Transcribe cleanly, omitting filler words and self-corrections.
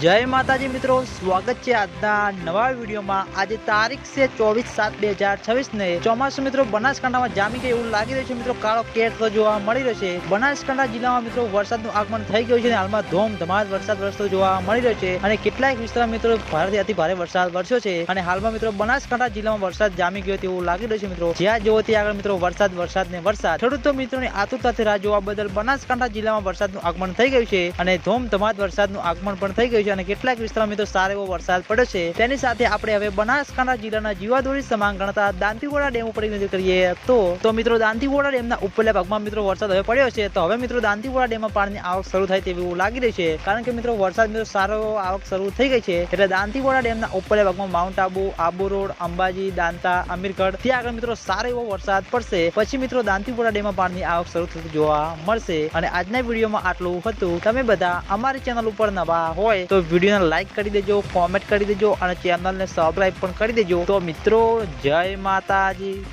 જય માતાજી મિત્રો, સ્વાગત છે આજના નવા વિડીયોમાં। આજે તારીખ છે 24/7/2026 ને ચોમાસું મિત્રો બનાસકાંઠામાં જામી ગયું એવું લાગી રહ્યું છે। મિત્રો કાળો કેર તો જોવા મળી રહ્યો છે। બનાસકાંઠા જિલ્લામાં મિત્રો વરસાદનું આગમન થઈ ગયું છે અને હાલમાં ધોમધમાટ વરસાદ વરસતો જોવા મળી રહ્યો છે અને કેટલાક વિસ્તારમાં મિત્રો ભારેથી અતિ ભારે વરસાદ વરસ્યો છે અને હાલમાં મિત્રો બનાસકાંઠા જિલ્લામાં વરસાદ જામી ગયો તેવું લાગી રહ્યું છે। મિત્રો જ્યાં જોવો ત્યાં આગળ મિત્રો વરસાદ ને વરસાદ। ખેડૂતો મિત્રોની આતુરતાથી રાહ જોવા બદલ બનાસકાંઠા જિલ્લામાં વરસાદનું આગમન થઈ ગયું છે અને ધોમધમાટ વરસાદનું આગમન પણ થઈ ગયું છે અને કેટલાક વિસ્તારમાં મિત્રો સારો એવો વરસાદ પડ્યો છે। તેની સાથે આપણે હવે બનાસકાંઠા જિલ્લાના જીવાદોરી સમાન ગણતા દાંતીવાડા ડેમ ઉપર નજર કરીએ તો મિત્રો દાંતીવાડા ડેમના ઉપરલા ભાગમાં મિત્રો વરસાદ હવે પડ્યો છે। તો હવે મિત્રો દાંતીવાડા ડેમમાં પાણીની આવક શરૂ થાય તેવું લાગી રહ્યું છે કારણ કે મિત્રો વરસાદ મિત્રો સારો આવક શરૂ થઈ ગઈ છે। એટલે દાંતીવાડા ડેમના ઉપરલા ભાગમાં માઉન્ટ આબુ રોડ, અંબાજી, દાંતા, અમીરગઢ ત્યાં આગળ મિત્રો સારો એવો વરસાદ પડશે। પછી મિત્રો દાંતીવાડા ડેમમાં પાણીની આવક શરૂ થતી જોવા મળશે। અને આજના વિડીયોમાં આટલું હતું। તમે બધા અમારી ચેનલ ઉપર નવા હોય તો વિડીયોને લાઈક કરી દેજો, કોમેન્ટ કરી દેજો અને ચેનલને સબસ્ક્રાઇબ પણ કરી દેજો। તો મિત્રો જય માતાજી।